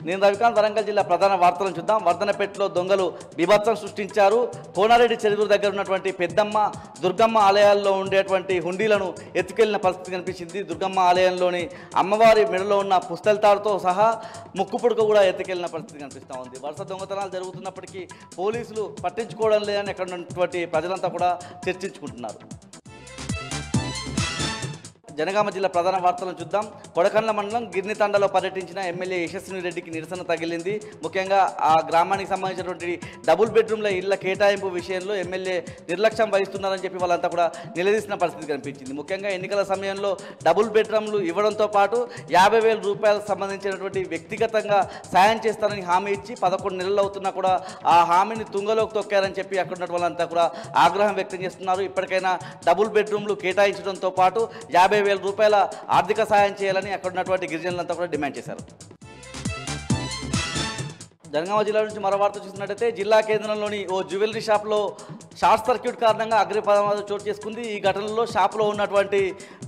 నేను రవికాంత్ వరంగల్ జిల్లా ప్రధాన వార్తలను చూద్దాం. వర్ధనపేటలో దొంగలు బీభత్సం సృష్టించారు. కోనారెడ్డి చెరువు దగ్గర ఉన్నటువంటి పెద్దమ్మ దుర్గమ్మ ఆలయాల్లో ఉండేటువంటి హుండీలను ఎత్తుకెళ్లిన పరిస్థితి కనిపించింది. దుర్గమ్మ ఆలయంలోని అమ్మవారి మెడలో ఉన్న పుస్తెలతాడుతో సహా ముక్కు పుడక కూడా ఎత్తుకెళ్లిన పరిస్థితి కనిపిస్తూ ఉంది. వరుస దొంగతనాలు జరుగుతున్నప్పటికీ పోలీసులు పట్టించుకోవడం లేదని అక్కడ ఉన్నటువంటి ప్రజలంతా కూడా చర్చించుకుంటున్నారు. జనగామ జిల్లా ప్రధాన వార్తలను చూద్దాం. కొడకండ్ల మండలం గిర్నితండలో పర్యటించిన ఎమ్మెల్యే యశస్విని రెడ్డికి నిరసన తగిలింది. ముఖ్యంగా ఆ గ్రామానికి సంబంధించినటువంటి డబుల్ బెడ్రూమ్ల ఇళ్ల కేటాయింపు విషయంలో ఎమ్మెల్యే నిర్లక్ష్యం వహిస్తున్నారని చెప్పి వాళ్ళంతా కూడా నిలదీసిన పరిస్థితి కనిపించింది. ముఖ్యంగా ఎన్నికల సమయంలో డబుల్ బెడ్రూమ్లు ఇవ్వడంతో పాటు 50,000 రూపాయలకు సంబంధించినటువంటి వ్యక్తిగతంగా సాయం చేస్తారని హామీ ఇచ్చి 11 నెలలు అవుతున్నా కూడా ఆ హామీని తుంగలోకి తొక్కారని చెప్పి అక్కడ ఉన్న వాళ్ళంతా కూడా ఆగ్రహం వ్యక్తం చేస్తున్నారు. ఇప్పటికైనా డబుల్ బెడ్రూమ్లు కేటాయించడంతో పాటు 50,000 రూపాయల ఆర్థిక సాయం చేయాలని అక్కడ ఉన్నటువంటి గిరిజనులంతా కూడా డిమాండ్ చేశారు. జనగామ జిల్లా నుంచి మరో వార్త చూసినట్టయితే జిల్లా కేంద్రంలోని ఓ జ్యువెలరీ షాప్లో షార్ట్ సర్క్యూట్ కారణంగా అగ్ని ప్రమాదం చోటు చేసుకుంది. ఈ ఘటనలో షాప్లో ఉన్నటువంటి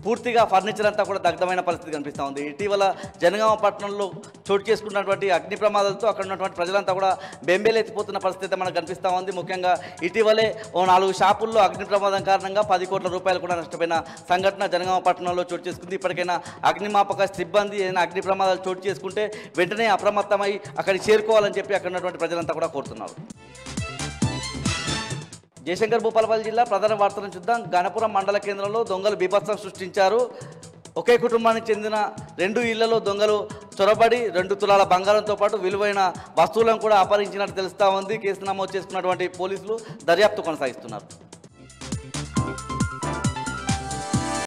పూర్తిగా ఫర్నిచర్ అంతా కూడా దగ్ధమైన పరిస్థితి కనిపిస్తూ ఉంది. ఇటీవల జనగామ పట్టణంలో చోటు చేసుకున్నటువంటి అగ్ని ప్రమాదాలతో అక్కడ ఉన్నటువంటి ప్రజలంతా కూడా బెంబేలెత్తిపోతున్న పరిస్థితి మనకు కనిపిస్తూ ఉంది. ముఖ్యంగా ఇటీవలే ఓ 4 షాపుల్లో అగ్ని ప్రమాదం కారణంగా 10 కోట్ల రూపాయలు కూడా నష్టపోయిన సంఘటన జనగామ పట్టణంలో చోటు చేసుకుంది. ఇప్పటికైనా అగ్నిమాపక సిబ్బంది ఏదైనా అగ్ని ప్రమాదాలు చోటు చేసుకుంటే వెంటనే అప్రమత్తమై అక్కడికి చేరుకోవాలని చెప్పి అక్కడ ఉన్నటువంటి ప్రజలంతా కూడా కోరుతున్నారు. జయశంకర్ భూపాలపల్లి జిల్లా ప్రధాన వార్తలను చూద్దాం. గణపురం మండల కేంద్రంలో దొంగలు బీభత్సం సృష్టించారు. ఒకే కుటుంబానికి చెందిన 2 ఇళ్లలో దొంగలు చొరబడి 2 తులాల బంగారంతో పాటు విలువైన వస్తువులను కూడా అపహరించినట్టు తెలుస్తూ ఉంది. కేసు నమోదు చేసుకున్నటువంటి పోలీసులు దర్యాప్తు కొనసాగిస్తున్నారు.